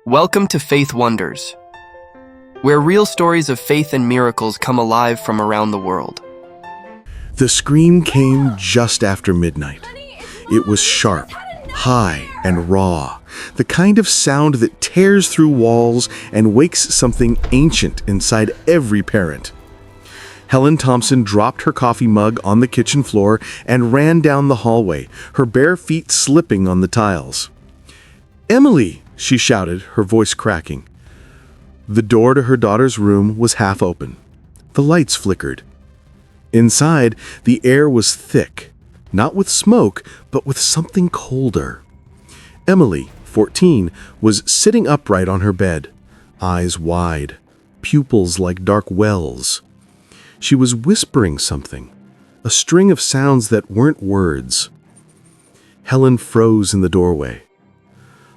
Welcome to Faith Wonders, where real stories of faith and miracles come alive from around the world. The scream came just after midnight. It was sharp, high, and raw, the kind of sound that tears through walls and wakes something ancient inside every parent. Helen Thompson dropped her coffee mug on the kitchen floor and ran down the hallway, her bare feet slipping on the tiles. "Emily!" she shouted, her voice cracking. The door to her daughter's room was half open. The lights flickered. Inside, the air was thick, not with smoke, but with something colder. Emily, 14, was sitting upright on her bed, eyes wide, pupils like dark wells. She was whispering something, a string of sounds that weren't words. Helen froze in the doorway.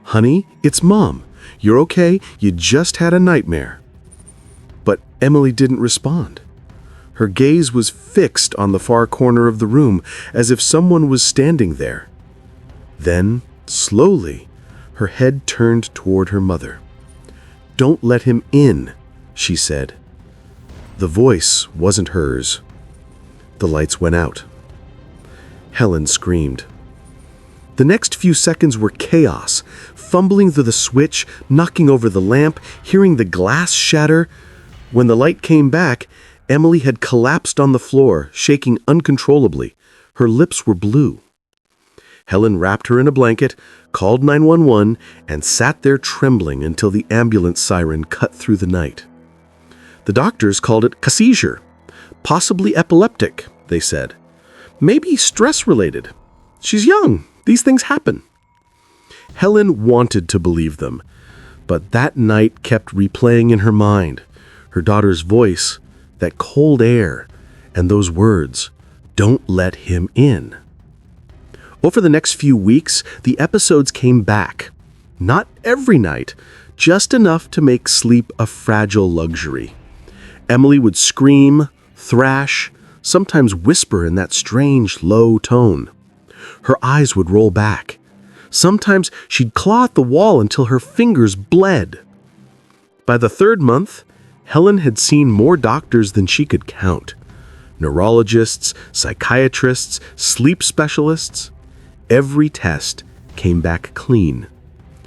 "Honey, it's Mom. You're okay? You just had a nightmare." But Emily didn't respond. Her gaze was fixed on the far corner of the room, as if someone was standing there. Then, slowly, her head turned toward her mother. "Don't let him in," she said. The voice wasn't hers. The lights went out. Helen screamed. The next few seconds were chaos, fumbling through the switch, knocking over the lamp, hearing the glass shatter. When the light came back, Emily had collapsed on the floor, shaking uncontrollably. Her lips were blue. Helen wrapped her in a blanket, called 911, and sat there trembling until the ambulance siren cut through the night. The doctors called it a seizure, possibly epileptic, they said. Maybe stress-related. She's young. These things happen. Helen wanted to believe them, but that night kept replaying in her mind, her daughter's voice, that cold air, and those words, "Don't let him in." Over the next few weeks, the episodes came back. Not every night, just enough to make sleep a fragile luxury. Emily would scream, thrash, sometimes whisper in that strange, low tone. Her eyes would roll back. Sometimes she'd claw at the wall until her fingers bled. By the third month, Helen had seen more doctors than she could count. Neurologists, psychiatrists, sleep specialists. Every test came back clean.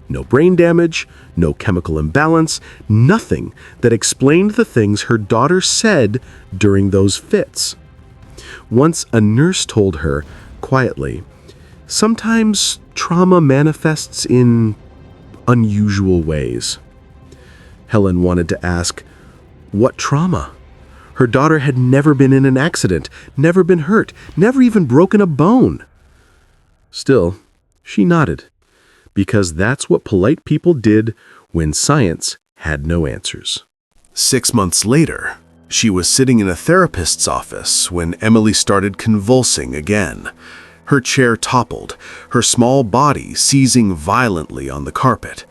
No brain damage, no chemical imbalance, nothing that explained the things her daughter said during those fits. Once a nurse told her, quietly, "Sometimes trauma manifests in unusual ways." Helen wanted to ask, what trauma? Her daughter had never been in an accident, never been hurt, never even broken a bone. Still, she nodded, because that's what polite people did when science had no answers. 6 months later, she was sitting in a therapist's office when Emily started convulsing again. Her chair toppled, her small body seizing violently on the carpet.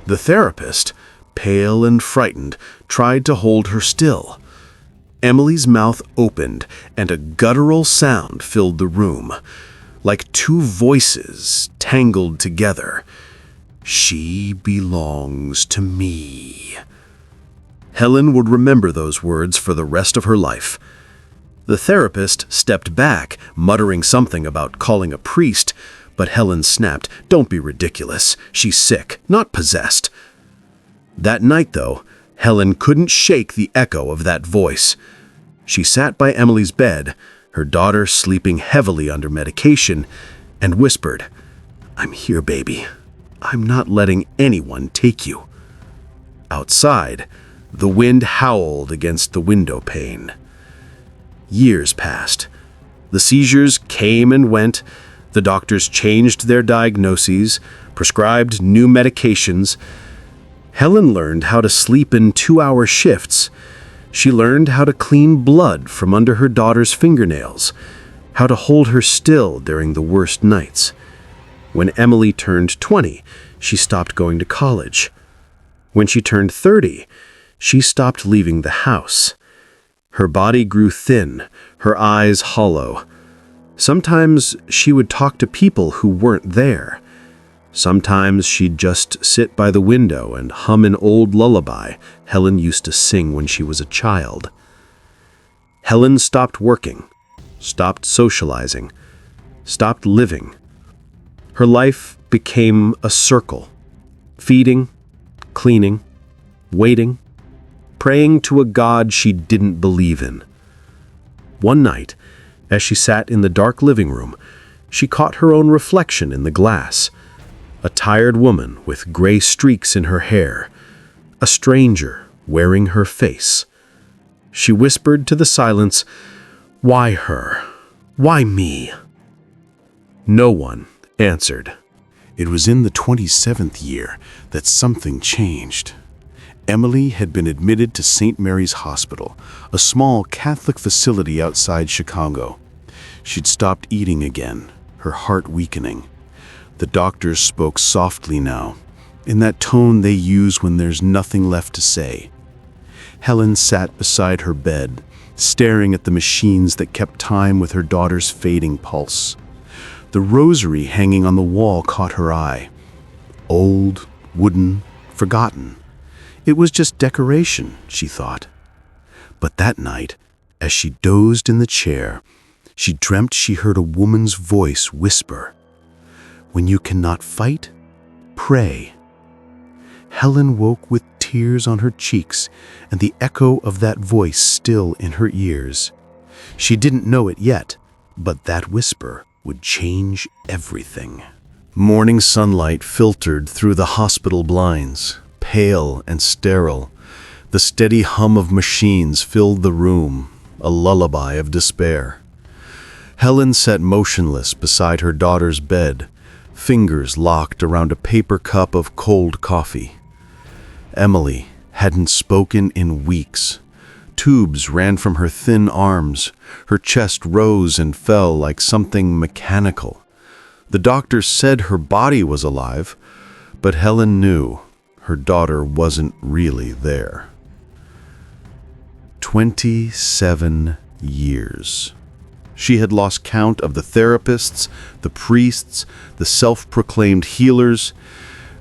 The therapist, pale and frightened, tried to hold her still. Emily's mouth opened, and a guttural sound filled the room, like two voices tangled together. "She belongs to me." Helen would remember those words for the rest of her life. The therapist stepped back, muttering something about calling a priest, but Helen snapped, "Don't be ridiculous. She's sick, not possessed." That night, though, Helen couldn't shake the echo of that voice. She sat by Emily's bed, her daughter sleeping heavily under medication, and whispered, "I'm here, baby. I'm not letting anyone take you." Outside, the wind howled against the window pane. Years passed. The seizures came and went. The doctors changed their diagnoses, prescribed new medications. Helen learned how to sleep in 2-hour shifts. She learned how to clean blood from under her daughter's fingernails, how to hold her still during the worst nights. When Emily turned 20, she stopped going to college. When she turned 30, she stopped leaving the house. Her body grew thin, her eyes hollow. Sometimes she would talk to people who weren't there. Sometimes she'd just sit by the window and hum an old lullaby Helen used to sing when she was a child. Helen stopped working, stopped socializing, stopped living. Her life became a circle, feeding, cleaning, waiting, praying to a God she didn't believe in. One night, as she sat in the dark living room, she caught her own reflection in the glass. A tired woman with gray streaks in her hair, a stranger wearing her face. She whispered to the silence, "Why her? Why me?" No one answered. It was in the 27th year that something changed. Emily had been admitted to St. Mary's Hospital, a small Catholic facility outside Chicago. She'd stopped eating again, her heart weakening. The doctors spoke softly now, in that tone they use when there's nothing left to say. Helen sat beside her bed, staring at the machines that kept time with her daughter's fading pulse. The rosary hanging on the wall caught her eye. Old, wooden, forgotten. It was just decoration, she thought. But that night, as she dozed in the chair, she dreamt she heard a woman's voice whisper, "When you cannot fight, pray." Helen woke with tears on her cheeks and the echo of that voice still in her ears. She didn't know it yet, but that whisper would change everything. Morning sunlight filtered through the hospital blinds, pale and sterile. The steady hum of machines filled the room, a lullaby of despair. Helen sat motionless beside her daughter's bed, fingers locked around a paper cup of cold coffee. Emily hadn't spoken in weeks. Tubes ran from her thin arms. Her chest rose and fell like something mechanical. The doctor said her body was alive, but Helen knew her daughter wasn't really there. 27 years. She had lost count of the therapists, the priests, the self-proclaimed healers.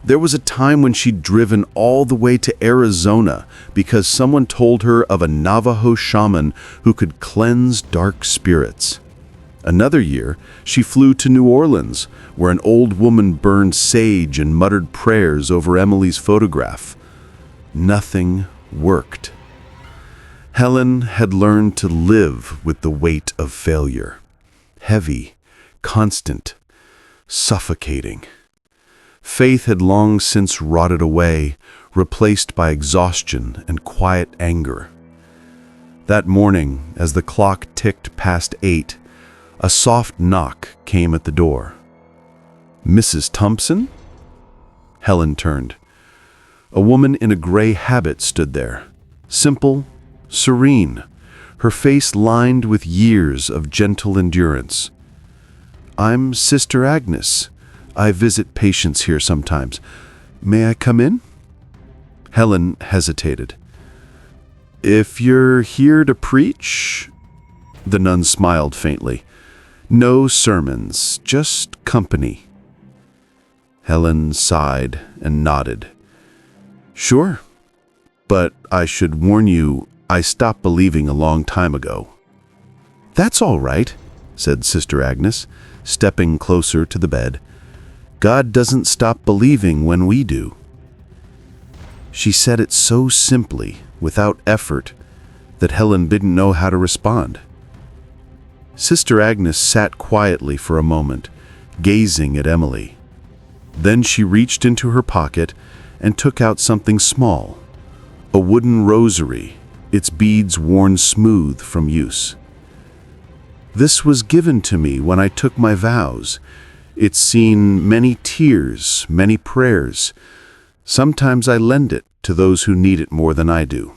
There was a time when she'd driven all the way to Arizona because someone told her of a Navajo shaman who could cleanse dark spirits. Another year, she flew to New Orleans, where an old woman burned sage and muttered prayers over Emily's photograph. Nothing worked. Helen had learned to live with the weight of failure. Heavy, constant, suffocating. Faith had long since rotted away, replaced by exhaustion and quiet anger. That morning, as the clock ticked past 8, a soft knock came at the door. "Mrs. Thompson?" Helen turned. A woman in a gray habit stood there, simple, serene, her face lined with years of gentle endurance. "I'm Sister Agnes. I visit patients here sometimes. May I come in?" Helen hesitated. "If you're here to preach?" The nun smiled faintly. "No sermons, just company." Helen sighed and nodded. "Sure, but I should warn you, I stopped believing a long time ago." "That's all right," said Sister Agnes, stepping closer to the bed. "God doesn't stop believing when we do." She said it so simply, without effort, that Helen didn't know how to respond. Sister Agnes sat quietly for a moment, gazing at Emily. Then she reached into her pocket and took out something small, a wooden rosary, its beads worn smooth from use. "This was given to me when I took my vows. It's seen many tears, many prayers. Sometimes I lend it to those who need it more than I do."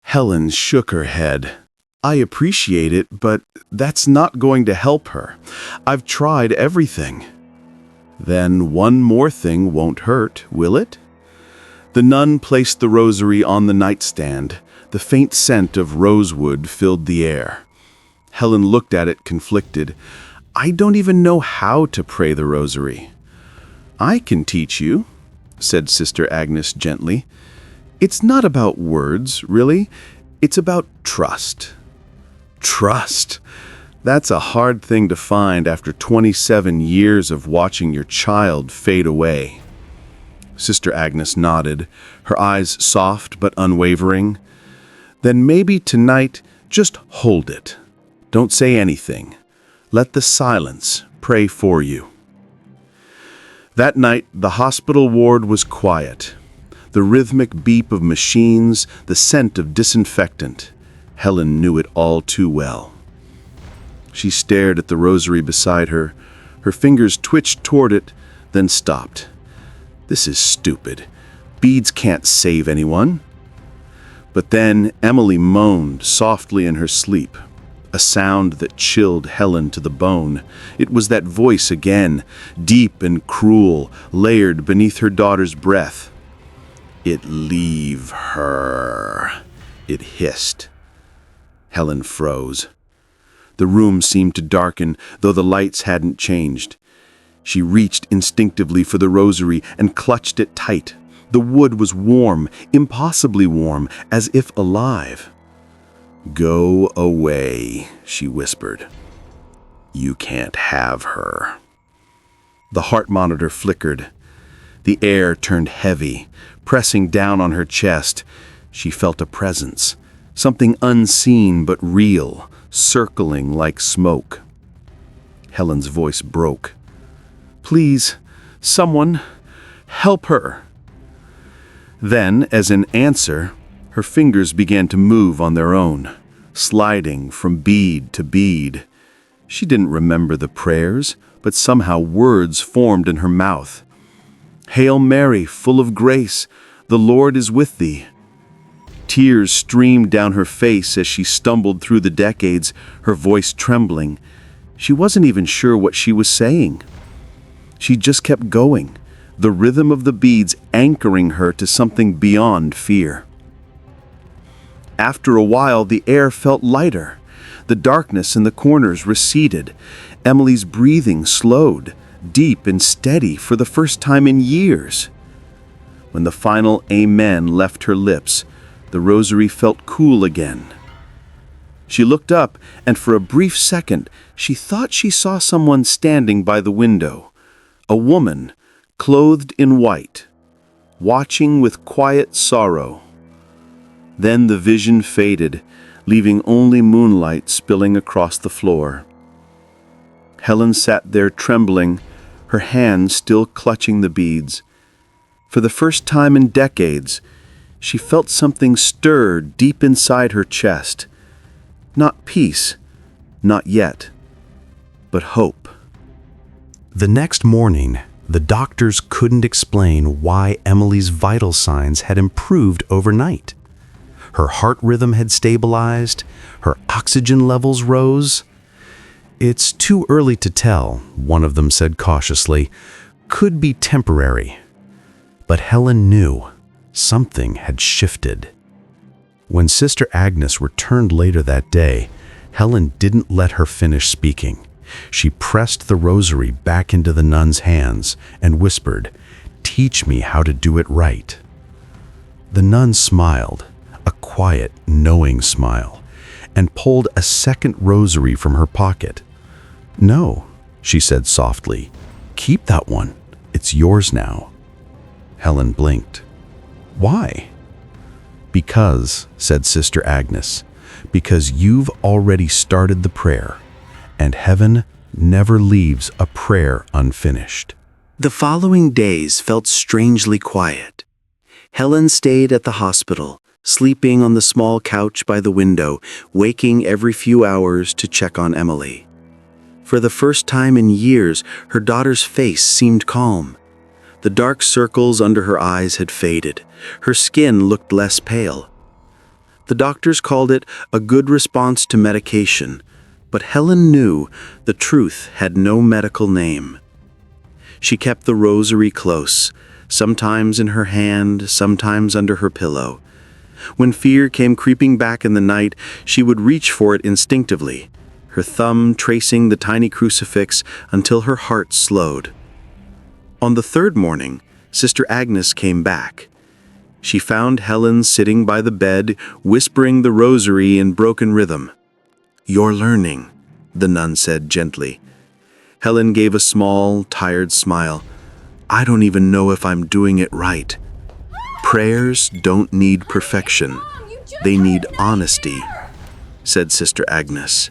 Helen shook her head. "I appreciate it, but that's not going to help her. I've tried everything." "Then one more thing won't hurt, will it?" The nun placed the rosary on the nightstand. The faint scent of rosewood filled the air. Helen looked at it conflicted. "I don't even know how to pray the rosary." "I can teach you," said Sister Agnes gently. "It's not about words, really. It's about trust." Trust. That's a hard thing to find after 27 years of watching your child fade away. Sister Agnes nodded, her eyes soft but unwavering. "Then maybe tonight, just hold it. Don't say anything. Let the silence pray for you." That night, the hospital ward was quiet. The rhythmic beep of machines, the scent of disinfectant. Helen knew it all too well. She stared at the rosary beside her. Her fingers twitched toward it, then stopped. This is stupid. Beads can't save anyone. But then Emily moaned softly in her sleep, a sound that chilled Helen to the bone. It was that voice again, deep and cruel, layered beneath her daughter's breath. "It leave her," it hissed. Helen froze. The room seemed to darken, though the lights hadn't changed. She reached instinctively for the rosary and clutched it tight. The wood was warm, impossibly warm, as if alive. "Go away," she whispered. "You can't have her." The heart monitor flickered. The air turned heavy, pressing down on her chest. She felt a presence, something unseen but real, circling like smoke. Helen's voice broke. "Please, someone, help her." Then, as an answer, her fingers began to move on their own, sliding from bead to bead. She didn't remember the prayers, but somehow words formed in her mouth. "Hail Mary, full of grace, the Lord is with thee." Tears streamed down her face as she stumbled through the decades, her voice trembling. She wasn't even sure what she was saying. She just kept going, the rhythm of the beads anchoring her to something beyond fear. After a while, the air felt lighter. The darkness in the corners receded. Emily's breathing slowed, deep and steady for the first time in years. When the final amen left her lips, the rosary felt cool again. She looked up, and for a brief second, she thought she saw someone standing by the window. A woman, clothed in white, watching with quiet sorrow. Then the vision faded, leaving only moonlight spilling across the floor. Helen sat there trembling, her hands still clutching the beads. For the first time in decades, she felt something stir deep inside her chest. Not peace, not yet, but hope. The next morning, the doctors couldn't explain why Emily's vital signs had improved overnight. Her heart rhythm had stabilized, her oxygen levels rose. "It's too early to tell," one of them said cautiously. "Could be temporary." But Helen knew something had shifted. When Sister Agnes returned later that day, Helen didn't let her finish speaking. She pressed the rosary back into the nun's hands and whispered, "Teach me how to do it right." The nun smiled, a quiet, knowing smile, and pulled a second rosary from her pocket. "No," she said softly, "keep that one. It's yours now." Helen blinked. "Why?" "Because," said Sister Agnes, "because you've already started the prayer, and heaven never leaves a prayer unfinished." The following days felt strangely quiet. Helen stayed at the hospital, sleeping on the small couch by the window, waking every few hours to check on Emily. For the first time in years, her daughter's face seemed calm. The dark circles under her eyes had faded. Her skin looked less pale. The doctors called it a good response to medication, but Helen knew the truth had no medical name. She kept the rosary close, sometimes in her hand, sometimes under her pillow. When fear came creeping back in the night, she would reach for it instinctively, her thumb tracing the tiny crucifix until her heart slowed. On the third morning, Sister Agnes came back. She found Helen sitting by the bed, whispering the Rosary in broken rhythm. "You're learning," the nun said gently. Helen gave a small, tired smile. "I don't even know if I'm doing it right." "Prayers don't need perfection. They need honesty," said Sister Agnes.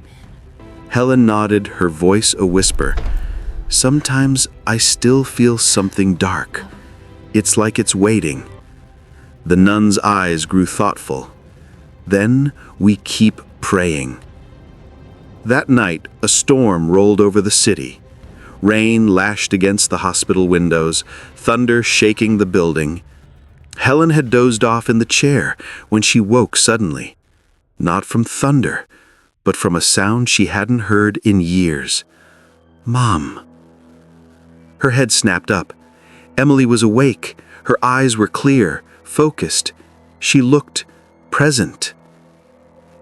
Helen nodded, her voice a whisper. "Sometimes I still feel something dark. It's like it's waiting." The nun's eyes grew thoughtful. "Then we keep praying." That night, a storm rolled over the city. Rain lashed against the hospital windows, thunder shaking the building. Helen had dozed off in the chair when she woke suddenly. Not from thunder, but from a sound she hadn't heard in years. "Mom." Her head snapped up. Emily was awake. Her eyes were clear, focused. She looked present.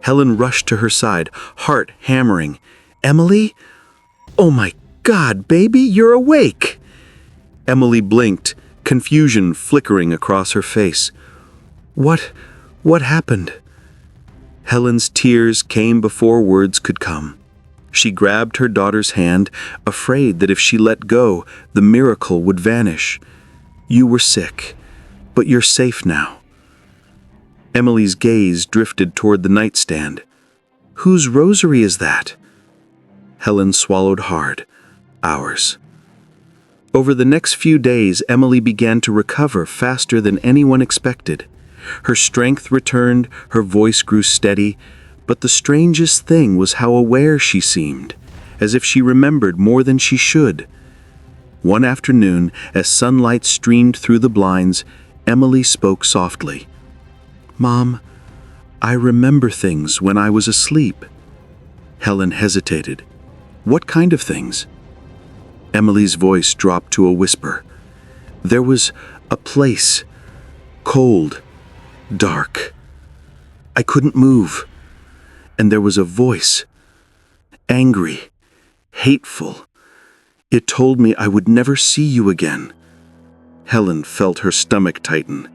Helen rushed to her side, heart hammering. "Emily? Oh my God, baby, you're awake!" Emily blinked, confusion flickering across her face. What happened?" Helen's tears came before words could come. She grabbed her daughter's hand, afraid that if she let go, the miracle would vanish. "You were sick, but you're safe now." Emily's gaze drifted toward the nightstand. "Whose rosary is that?" Helen swallowed hard. "Ours." Over the next few days, Emily began to recover faster than anyone expected. Her strength returned, her voice grew steady, but the strangest thing was how aware she seemed, as if she remembered more than she should. One afternoon, as sunlight streamed through the blinds, Emily spoke softly. "Mom, I remember things when I was asleep." Helen hesitated. "What kind of things?" Emily's voice dropped to a whisper. "There was a place, cold, dark. I couldn't move. And there was a voice, angry, hateful. It told me I would never see you again." Helen felt her stomach tighten.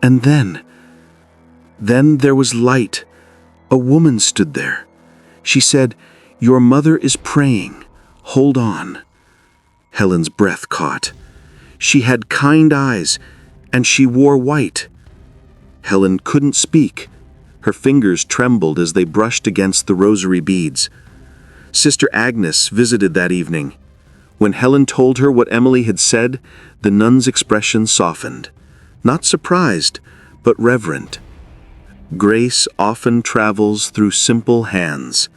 "And then there was light. A woman stood there. She said, 'Your mother is praying. Hold on.'" Helen's breath caught. "She had kind eyes, and she wore white." Helen couldn't speak. Her fingers trembled as they brushed against the rosary beads. Sister Agnes visited that evening. When Helen told her what Emily had said, the nun's expression softened. Not surprised, but reverent. Grace often travels through simple hands,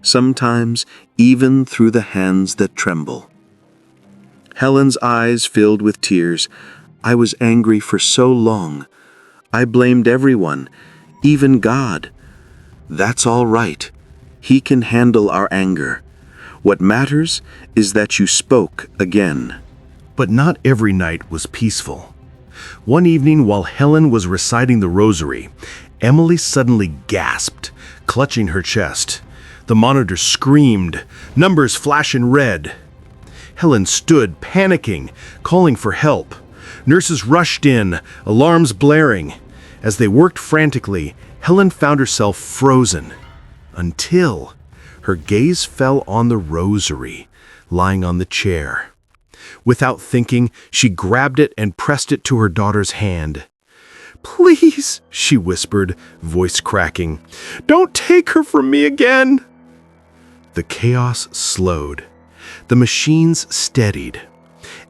sometimes even through the hands that tremble. Helen's eyes filled with tears. "I was angry for so long. I blamed everyone, even God." "That's all right. He can handle our anger. What matters is that you spoke again." But not every night was peaceful. One evening, while Helen was reciting the Rosary, Emily suddenly gasped, clutching her chest. The monitor screamed, numbers flashing red. Helen stood, panicking, calling for help. Nurses rushed in, alarms blaring. As they worked frantically, Helen found herself frozen, until her gaze fell on the Rosary, lying on the chair. Without thinking, she grabbed it and pressed it to her daughter's hand. "Please," she whispered, voice cracking, "don't take her from me again." The chaos slowed. The machines steadied.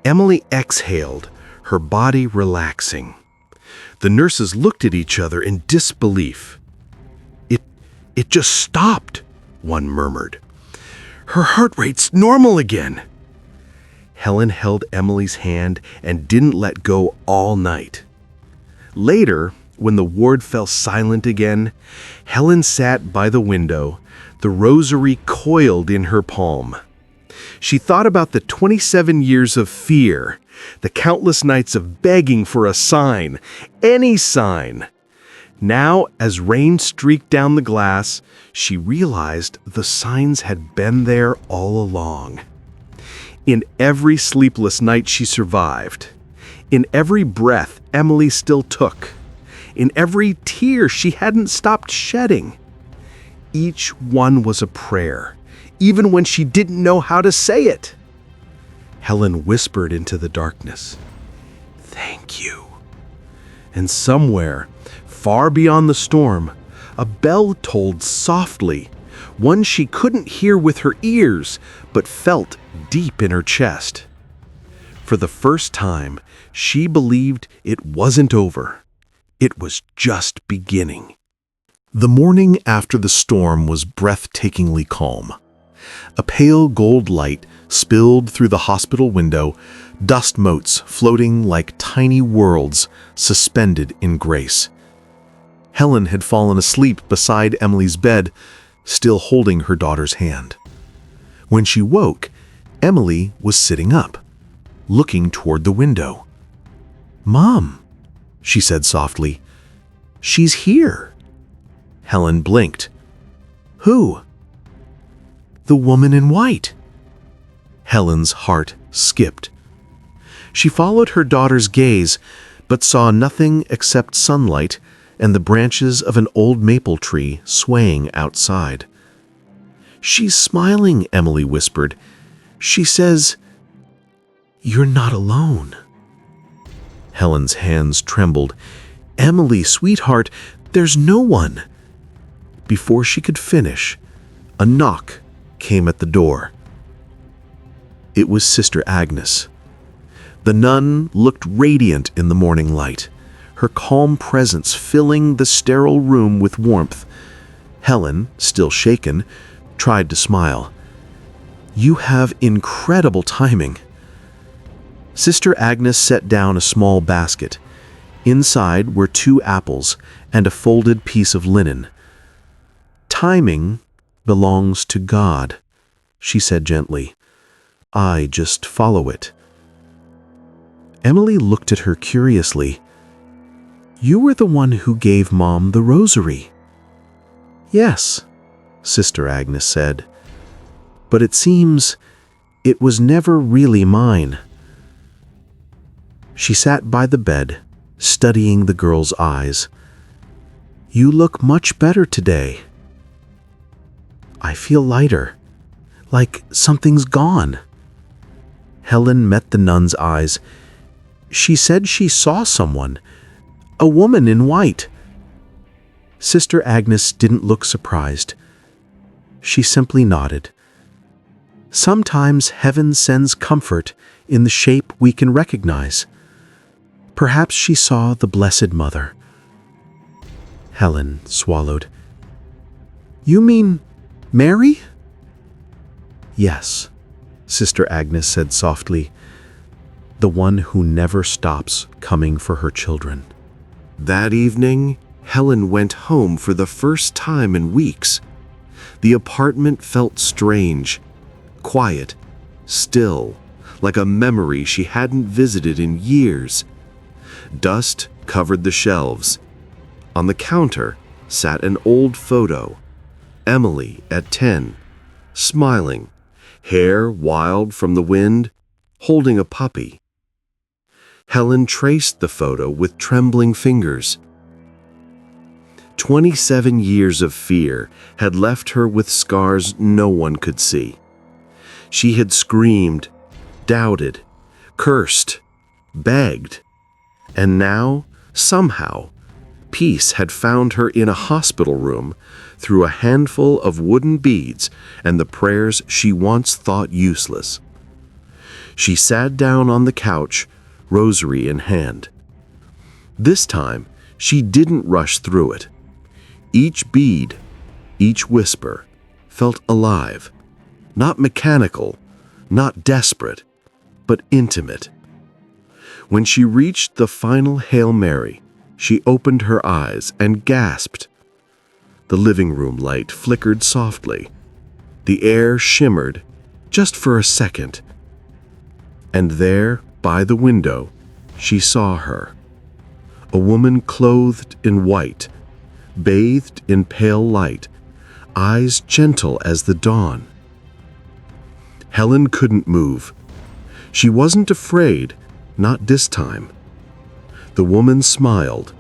Emily exhaled, her body relaxing. The nurses looked at each other in disbelief. It just stopped," one murmured. "Her heart rate's normal again." Helen held Emily's hand and didn't let go all night. Later, when the ward fell silent again, Helen sat by the window, the rosary coiled in her palm. She thought about the 27 years of fear, the countless nights of begging for a sign, any sign. Now, as rain streaked down the glass, she realized the signs had been there all along. In every sleepless night she survived, in every breath Emily still took, in every tear she hadn't stopped shedding, each one was a prayer, even when she didn't know how to say it. Helen whispered into the darkness, "Thank you." And somewhere, far beyond the storm, a bell tolled softly, one she couldn't hear with her ears, but felt deep in her chest. For the first time, she believed it wasn't over. It was just beginning. The morning after the storm was breathtakingly calm. A pale gold light spilled through the hospital window, dust motes floating like tiny worlds suspended in grace. Helen had fallen asleep beside Emily's bed, still holding her daughter's hand. When she woke, Emily was sitting up, looking toward the window. "Mom," she said softly, "she's here." Helen blinked. "Who?" "The woman in white." Helen's heart skipped. She followed her daughter's gaze, but saw nothing except sunlight and the branches of an old maple tree swaying outside. "She's smiling," Emily whispered. "She says, 'You're not alone.'" Helen's hands trembled. "Emily, sweetheart, there's no one." Before she could finish, a knock came at the door. It was Sister Agnes. The nun looked radiant in the morning light, her calm presence filling the sterile room with warmth. Helen, still shaken, tried to smile. "You have incredible timing." Sister Agnes set down a small basket. Inside were 2 apples and a folded piece of linen. "Timing belongs to God," she said gently. "I just follow it." Emily looked at her curiously. "You were the one who gave Mom the rosary." "Yes," Sister Agnes said, "but it seems it was never really mine." She sat by the bed, studying the girl's eyes. "You look much better today." "I feel lighter, like something's gone." Helen met the nun's eyes. "She said she saw someone, a woman in white." Sister Agnes didn't look surprised. She simply nodded. "Sometimes heaven sends comfort in the shape we can recognize. Perhaps she saw the Blessed Mother." Helen swallowed. "You mean Mary?" "Yes," Sister Agnes said softly, "the one who never stops coming for her children." That evening, Helen went home for the first time in weeks. The apartment felt strange, quiet, still, like a memory she hadn't visited in years. Dust covered the shelves. On the counter sat an old photo. Emily at 10, smiling, hair wild from the wind, holding a puppy. Helen traced the photo with trembling fingers. 27 years of fear had left her with scars no one could see. She had screamed, doubted, cursed, begged, and now, somehow, peace had found her in a hospital room through a handful of wooden beads and the prayers she once thought useless. She sat down on the couch, rosary in hand. This time, she didn't rush through it. Each bead, each whisper, felt alive, not mechanical, not desperate, but intimate. When she reached the final Hail Mary, she opened her eyes and gasped. The living room light flickered softly. The air shimmered, just for a second. And there, by the window, she saw her. A woman clothed in white, bathed in pale light, eyes gentle as the dawn. Helen couldn't move, She wasn't afraid, not this time. The woman smiled,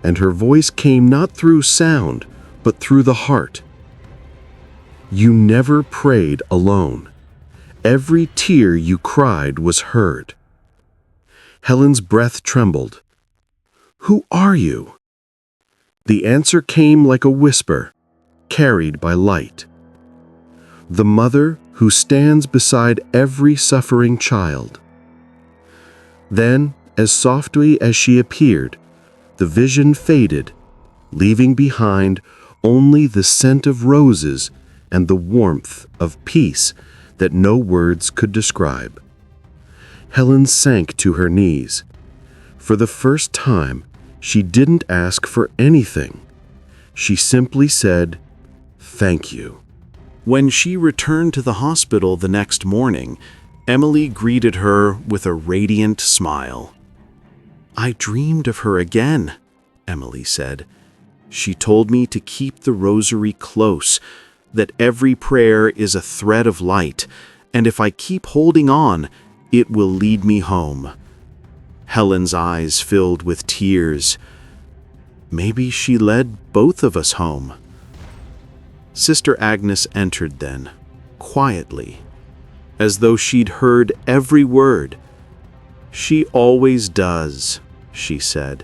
and her voice came not through sound, but through the heart. You never prayed alone. Every tear you cried was heard. Helen's breath trembled. Who are you? The answer came like a whisper, carried by light. The mother who stands beside every suffering child. Then, as softly as she appeared, the vision faded, leaving behind only the scent of roses and the warmth of peace that no words could describe. Helen sank to her knees. For the first time, she didn't ask for anything. She simply said, "Thank you." When she returned to the hospital the next morning, Emily greeted her with a radiant smile. "I dreamed of her again," Emily said. "She told me to keep the rosary close, that every prayer is a thread of light, and if I keep holding on, it will lead me home." Helen's eyes filled with tears. Maybe she led both of us home. Sister Agnes entered then, quietly, as though she'd heard every word. "She always does," she said.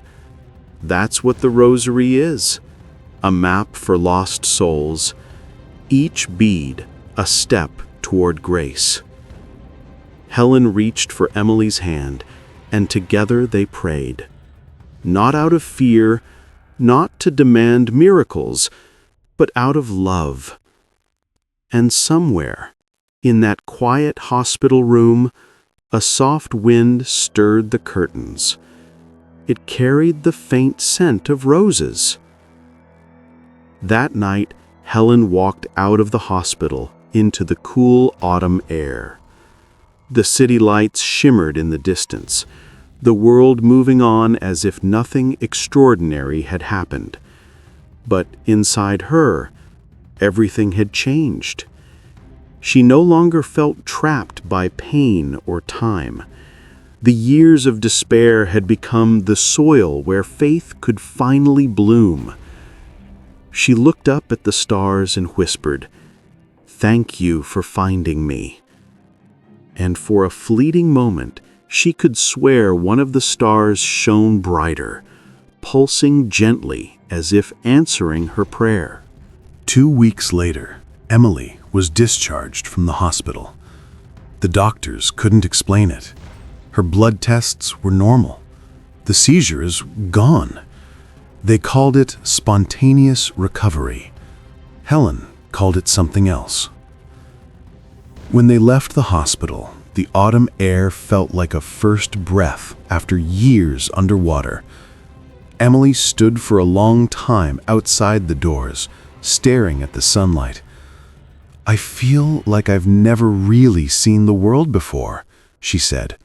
"That's what the rosary is, a map for lost souls, each bead a step toward grace." Helen reached for Emily's hand, and together they prayed. Not out of fear, not to demand miracles, but out of love. And somewhere, in that quiet hospital room, a soft wind stirred the curtains. It carried the faint scent of roses. That night, Helen walked out of the hospital into the cool autumn air. The city lights shimmered in the distance, the world moving on as if nothing extraordinary had happened. But inside her, everything had changed. She no longer felt trapped by pain or time. The years of despair had become the soil where faith could finally bloom. She looked up at the stars and whispered, "Thank you for finding me." And for a fleeting moment, she could swear one of the stars shone brighter, pulsing gently as if answering her prayer. 2 weeks later, Emily was discharged from the hospital. The doctors couldn't explain it. Her blood tests were normal. The seizure is gone. They called it spontaneous recovery. Helen called it something else. When they left the hospital, the autumn air felt like a first breath after years underwater. Emily stood for a long time outside the doors, staring at the sunlight. "I feel like I've never really seen the world before," she said.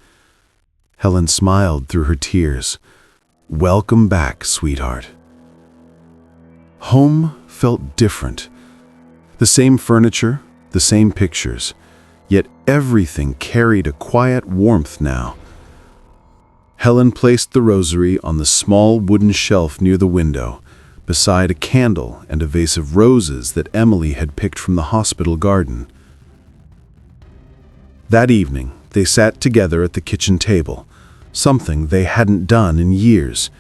Helen smiled through her tears. "Welcome back, sweetheart." Home felt different. The same furniture, the same pictures, yet everything carried a quiet warmth now. Helen placed the rosary on the small wooden shelf near the window, beside a candle and a vase of roses that Emily had picked from the hospital garden. That evening, they sat together at the kitchen table, something they hadn't done in years.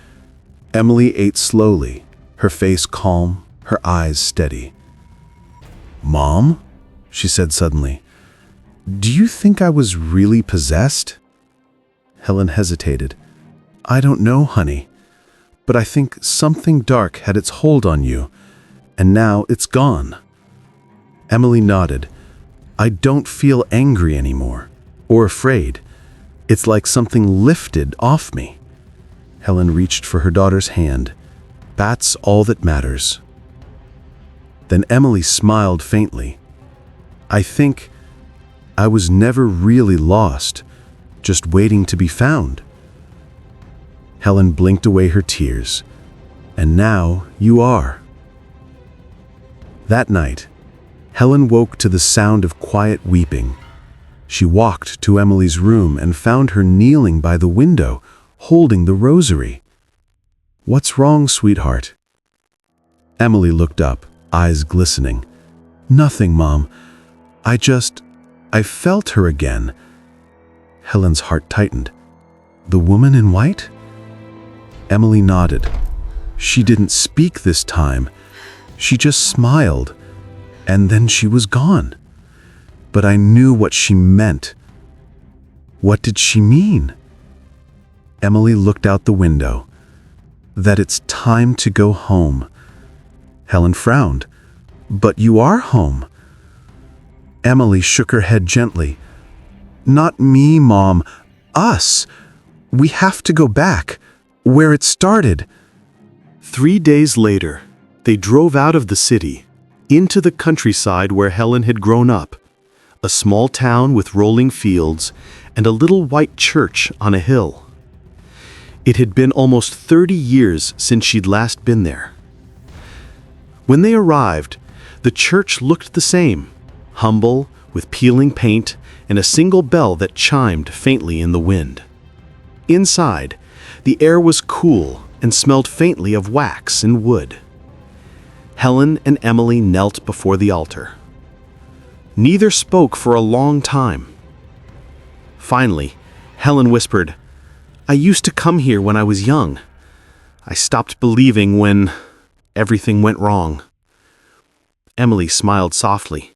Emily ate slowly, her face calm, her eyes steady. "Mom," she said suddenly, "do you think I was really possessed?" Helen hesitated. "I don't know, honey, but I think something dark had its hold on you, and now it's gone." Emily nodded. "I don't feel angry anymore, or afraid. It's like something lifted off me." Helen reached for her daughter's hand. "That's all that matters." Then Emily smiled faintly. "I think I was never really lost, just waiting to be found." Helen blinked away her tears. "And now you are." That night, Helen woke to the sound of quiet weeping. She walked to Emily's room and found her kneeling by the window, holding the rosary. "What's wrong, sweetheart?" Emily looked up, eyes glistening. "Nothing, Mom. I felt her again." Helen's heart tightened. "The woman in white?" Emily nodded. She didn't speak this time. She just smiled, and then she was gone. But I knew what she meant. What did she mean? Emily looked out the window. That it's time to go home. Helen frowned. "But you are home." Emily shook her head gently. "Not me, Mom. Us. We have to go back, where it started." 3 days later, they drove out of the city, into the countryside where Helen had grown up, a small town with rolling fields and a little white church on a hill. It had been almost 30 years since she'd last been there. When they arrived, the church looked the same, humble, with peeling paint and a single bell that chimed faintly in the wind. Inside, the air was cool and smelled faintly of wax and wood. Helen and Emily knelt before the altar. Neither spoke for a long time. Finally, Helen whispered, "I used to come here when I was young. I stopped believing when everything went wrong." Emily smiled softly.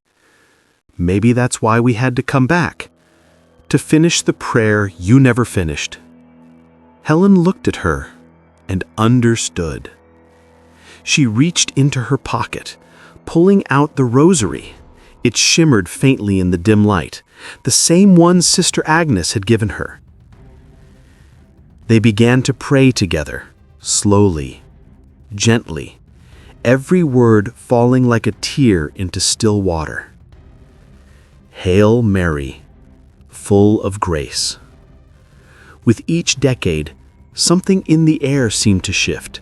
"Maybe that's why we had to come back, to finish the prayer you never finished." Helen looked at her and understood. She reached into her pocket, pulling out the rosary. It shimmered faintly in the dim light, the same one Sister Agnes had given her. They began to pray together, slowly, gently, every word falling like a tear into still water. Hail Mary, full of grace. With each decade, something in the air seemed to shift.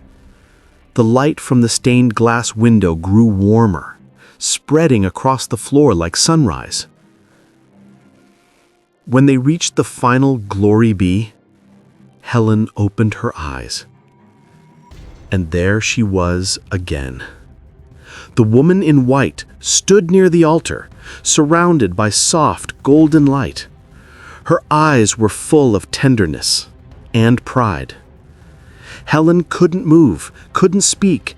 The light from the stained glass window grew warmer, spreading across the floor like sunrise. When they reached the final Glory Be, Helen opened her eyes. And there she was again. The woman in white stood near the altar, surrounded by soft golden light. Her eyes were full of tenderness and pride. Helen couldn't move, couldn't speak,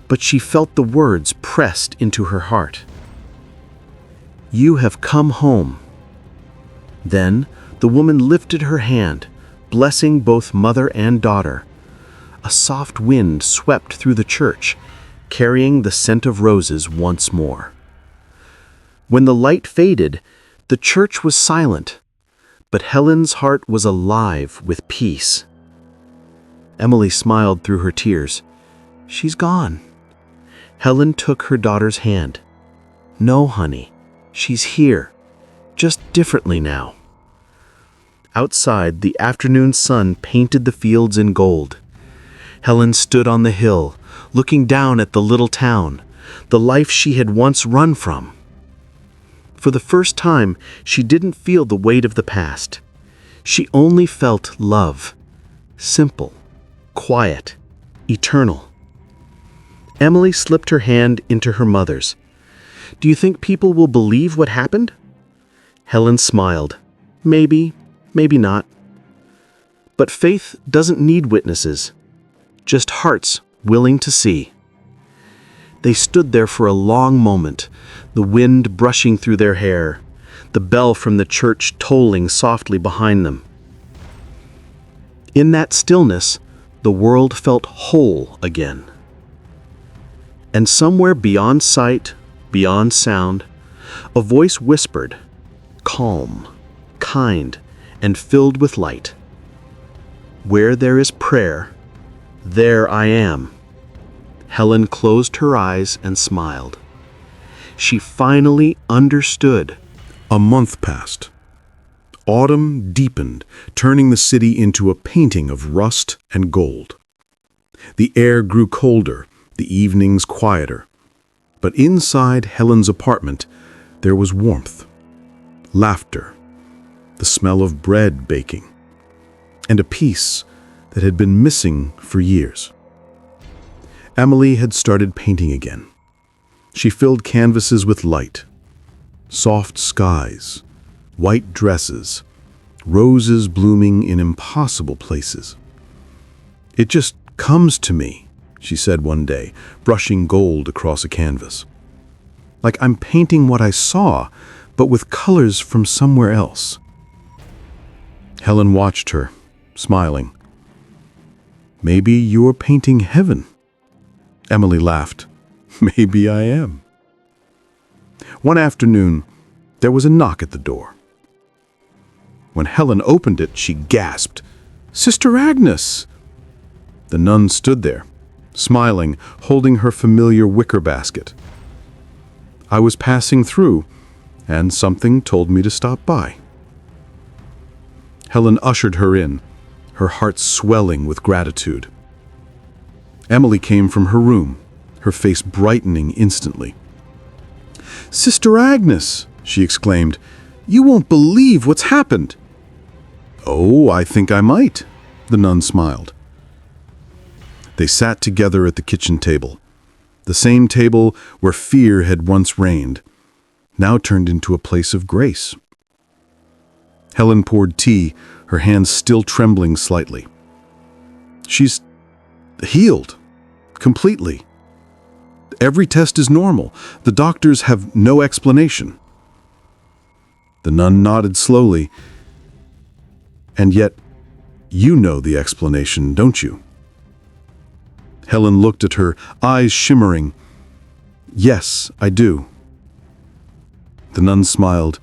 but she felt the words pressed into her heart. "You have come home." Then the woman lifted her hand, blessing both mother and daughter. A soft wind swept through the church, carrying the scent of roses once more. When the light faded, the church was silent, but Helen's heart was alive with peace. Emily smiled through her tears. "She's gone." Helen took her daughter's hand. "No, honey, she's here, just differently now." Outside, the afternoon sun painted the fields in gold. Helen stood on the hill, looking down at the little town, the life she had once run from. For the first time, she didn't feel the weight of the past. She only felt love, simple, quiet, eternal. Emily slipped her hand into her mother's. "Do you think people will believe what happened?" Helen smiled. "Maybe, maybe not. But faith doesn't need witnesses, just hearts willing to see." They stood there for a long moment, the wind brushing through their hair, the bell from the church tolling softly behind them. In that stillness, the world felt whole again. And somewhere beyond sight, beyond sound, a voice whispered, calm, kind, and filled with light. "Where there is prayer, there I am." Helen closed her eyes and smiled. She finally understood. A month passed. Autumn deepened, turning the city into a painting of rust and gold. The air grew colder, the evenings quieter. But inside Helen's apartment, there was warmth, laughter, the smell of bread baking, and a piece that had been missing for years. Emily had started painting again. She filled canvases with light, soft skies, white dresses, roses blooming in impossible places. "It just comes to me," she said one day, brushing gold across a canvas. "Like I'm painting what I saw, but with colors from somewhere else." Helen watched her, smiling. "Maybe you're painting heaven." Emily laughed. "Maybe I am." One afternoon, there was a knock at the door. When Helen opened it, she gasped, "Sister Agnes!" The nun stood there, smiling, holding her familiar wicker basket. "I was passing through, and something told me to stop by." Helen ushered her in, her heart swelling with gratitude. Emily came from her room, her face brightening instantly. "Sister Agnes," she exclaimed, "you won't believe what's happened." "Oh, I think I might," the nun smiled. They sat together at the kitchen table, the same table where fear had once reigned, now turned into a place of grace. Helen poured tea, her hands still trembling slightly. "She's healed, completely. Every test is normal. The doctors have no explanation." The nun nodded slowly. "And yet, you know the explanation, don't you?" Helen looked at her, eyes shimmering. "Yes, I do." The nun smiled.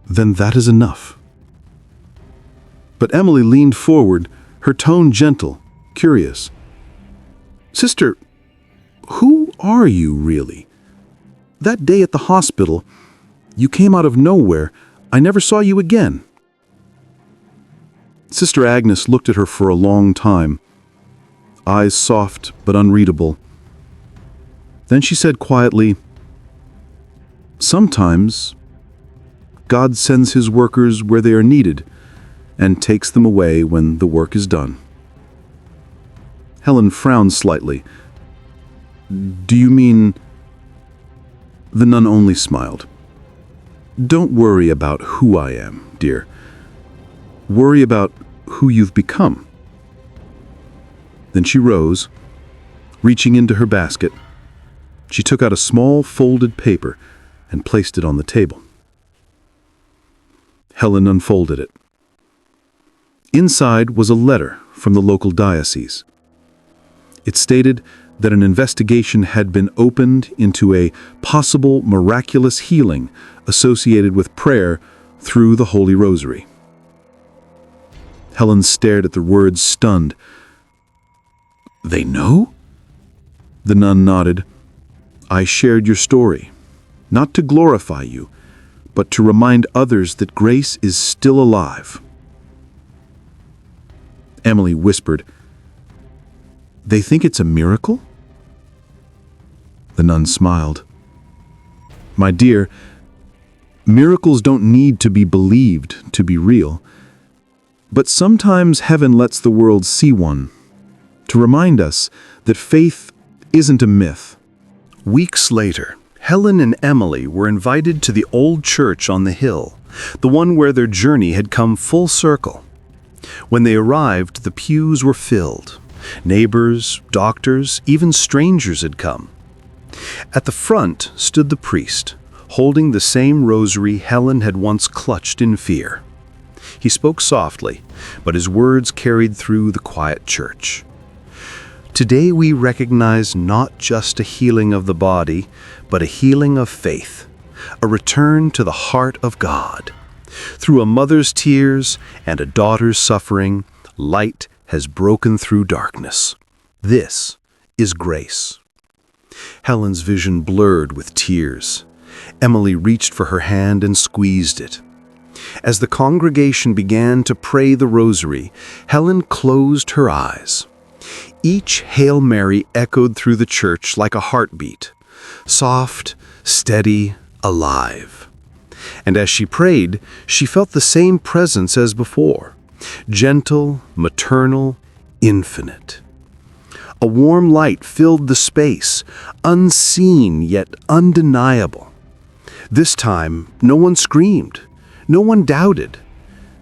"Then that is enough." But Emily leaned forward, her tone gentle, curious. "Sister, who are you really? That day at the hospital, you came out of nowhere. I never saw you again." Sister Agnes looked at her for a long time, eyes soft but unreadable. Then she said quietly, "Sometimes God sends his workers where they are needed and takes them away when the work is done." Helen frowned slightly. "Do you mean—" The nun only smiled. "Don't worry about who I am, dear. Worry about who you've become." Then she rose, reaching into her basket. She took out a small folded paper and placed it on the table. Helen unfolded it. Inside was a letter from the local diocese. It stated that an investigation had been opened into a possible miraculous healing associated with prayer through the Holy Rosary. Helen stared at the words, stunned. "They know?" The nun nodded. "I shared your story, not to glorify you, but to remind others that grace is still alive." Emily whispered, "They think it's a miracle?" The nun smiled. "My dear, miracles don't need to be believed to be real. But sometimes heaven lets the world see one, to remind us that faith isn't a myth." Weeks later, Helen and Emily were invited to the old church on the hill, the one where their journey had come full circle. When they arrived, the pews were filled. Neighbors, doctors, even strangers had come. At the front stood the priest, holding the same rosary Helen had once clutched in fear. He spoke softly, but his words carried through the quiet church. "Today we recognize not just a healing of the body, but a healing of faith, a return to the heart of God. Through a mother's tears and a daughter's suffering, light has broken through darkness. This is grace." Helen's vision blurred with tears. Emily reached for her hand and squeezed it. As the congregation began to pray the rosary, Helen closed her eyes. Each Hail Mary echoed through the church like a heartbeat, soft, steady, alive. And as she prayed, she felt the same presence as before, gentle, maternal, infinite. A warm light filled the space, unseen yet undeniable. This time, no one screamed, no one doubted.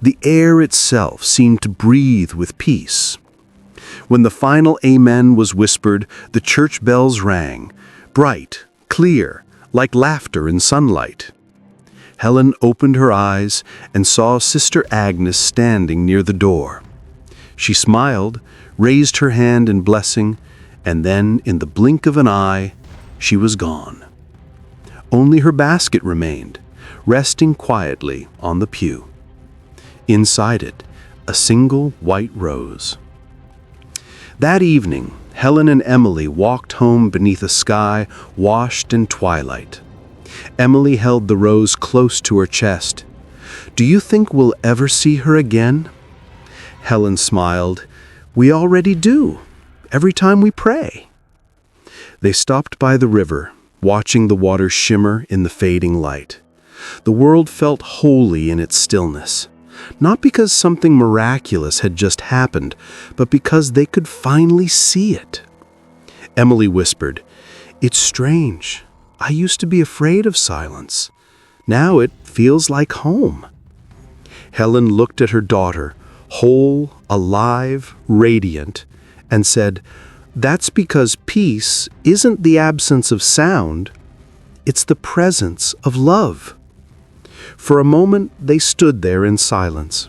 The air itself seemed to breathe with peace. When the final amen was whispered, the church bells rang, bright, clear, like laughter in sunlight. Helen opened her eyes and saw Sister Agnes standing near the door. She smiled, raised her hand in blessing, and then, in the blink of an eye, she was gone. Only her basket remained, resting quietly on the pew. Inside it, a single white rose. That evening, Helen and Emily walked home beneath a sky washed in twilight. Emily held the rose close to her chest. "Do you think we'll ever see her again?" Helen smiled. "We already do, every time we pray." They stopped by the river, watching the water shimmer in the fading light. The world felt holy in its stillness, not because something miraculous had just happened, but because they could finally see it. Emily whispered, "It's strange. I used to be afraid of silence. Now it feels like home." Helen looked at her daughter, whole, alive, radiant, and said, "That's because peace isn't the absence of sound, it's the presence of love." For a moment, they stood there in silence.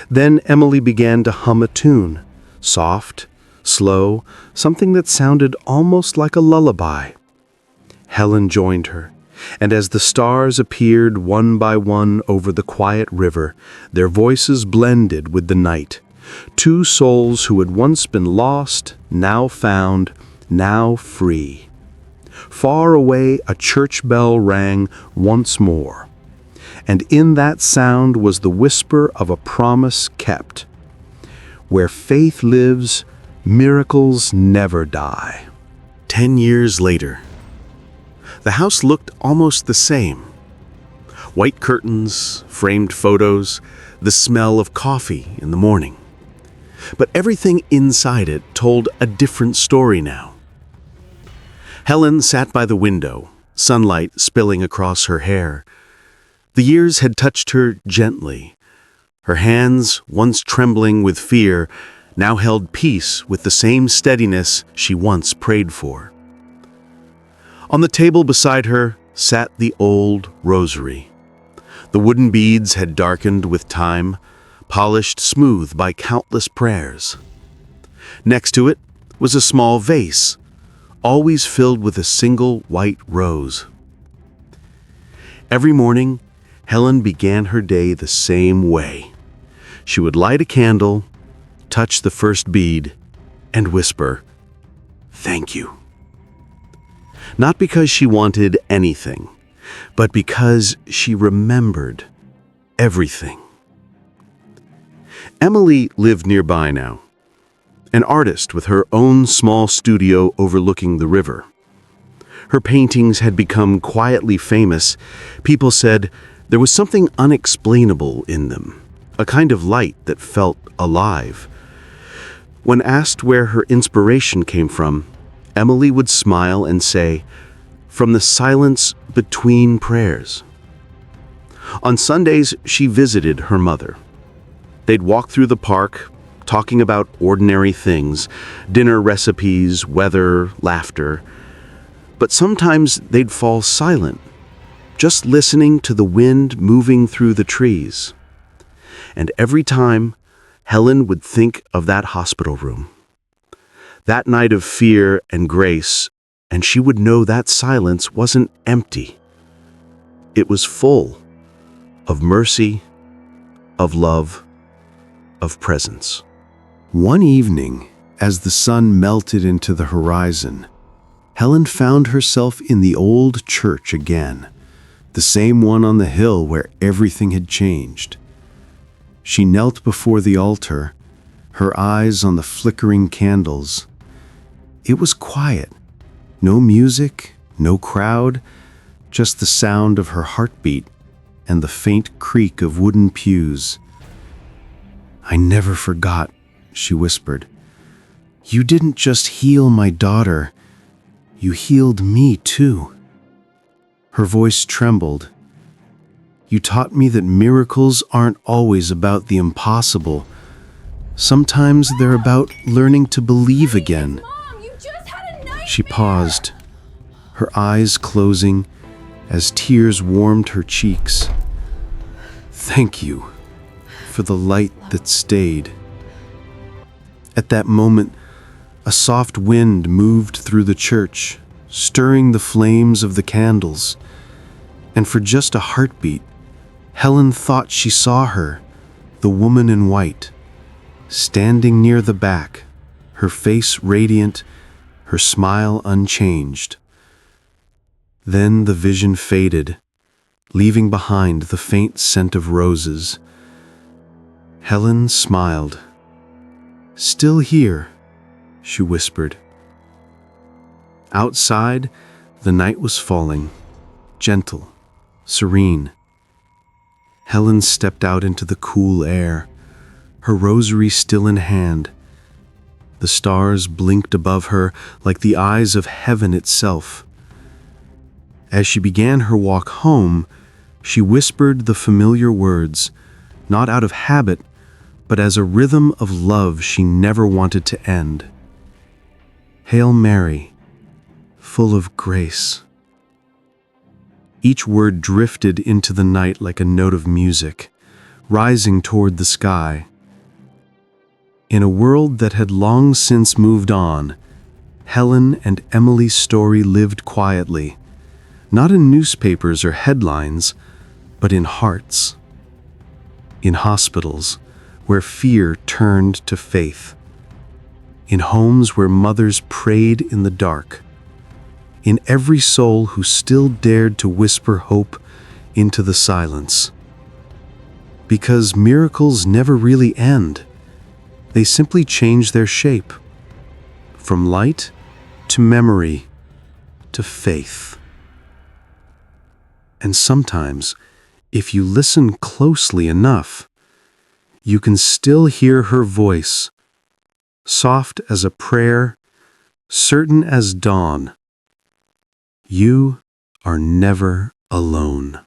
Then Emily began to hum a tune, soft, slow, something that sounded almost like a lullaby. Helen joined her, and as the stars appeared one by one over the quiet river, their voices blended with the night. Two souls who had once been lost, now found, now free. Far away, a church bell rang once more, and in that sound was the whisper of a promise kept. Where faith lives, miracles never die. 10 years later, the house looked almost the same. White curtains, framed photos, the smell of coffee in the morning. But everything inside it told a different story now. Helen sat by the window, sunlight spilling across her hair. The years had touched her gently. Her hands, once trembling with fear, now held peace with the same steadiness she once prayed for. On the table beside her sat the old rosary. The wooden beads had darkened with time, polished smooth by countless prayers. Next to it was a small vase, always filled with a single white rose. Every morning, Helen began her day the same way. She would light a candle, touch the first bead, and whisper, "Thank you." Not because she wanted anything, but because she remembered everything. Emily lived nearby now, an artist with her own small studio overlooking the river. Her paintings had become quietly famous. People said there was something unexplainable in them, a kind of light that felt alive. When asked where her inspiration came from, Emily would smile and say, "From the silence between prayers." On Sundays, she visited her mother. They'd walk through the park, talking about ordinary things, dinner recipes, weather, laughter. But sometimes they'd fall silent, just listening to the wind moving through the trees. And every time, Helen would think of that hospital room. That night of fear and grace, and she would know that silence wasn't empty. It was full of mercy, of love, of presence. One evening, as the sun melted into the horizon, Helen found herself in the old church again, the same one on the hill where everything had changed. She knelt before the altar, her eyes on the flickering candles. It was quiet. No music, no crowd, just the sound of her heartbeat and the faint creak of wooden pews. "I never forgot," she whispered. "You didn't just heal my daughter, you healed me too." Her voice trembled. "You taught me that miracles aren't always about the impossible. Sometimes they're about learning to believe again." Mom, you just had a nightmare! She paused, her eyes closing as tears warmed her cheeks. "Thank you for the light that stayed." At that moment, a soft wind moved through the church, stirring the flames of the candles. And for just a heartbeat, Helen thought she saw her, the woman in white, standing near the back, her face radiant, her smile unchanged. Then the vision faded, leaving behind the faint scent of roses. Helen smiled. "Still here," she whispered. Outside, the night was falling, gentle, serene. Helen stepped out into the cool air, her rosary still in hand. The stars blinked above her like the eyes of heaven itself. As she began her walk home, she whispered the familiar words, not out of habit, but as a rhythm of love she never wanted to end. "Hail Mary, full of grace." Each word drifted into the night like a note of music, rising toward the sky. In a world that had long since moved on, Helen and Emily's story lived quietly, not in newspapers or headlines, but in hearts. In hospitals, where fear turned to faith. In homes where mothers prayed in the dark. In every soul who still dared to whisper hope into the silence. Because miracles never really end. They simply change their shape. From light to memory to faith. And sometimes, if you listen closely enough, you can still hear her voice, soft as a prayer, certain as dawn. You are never alone.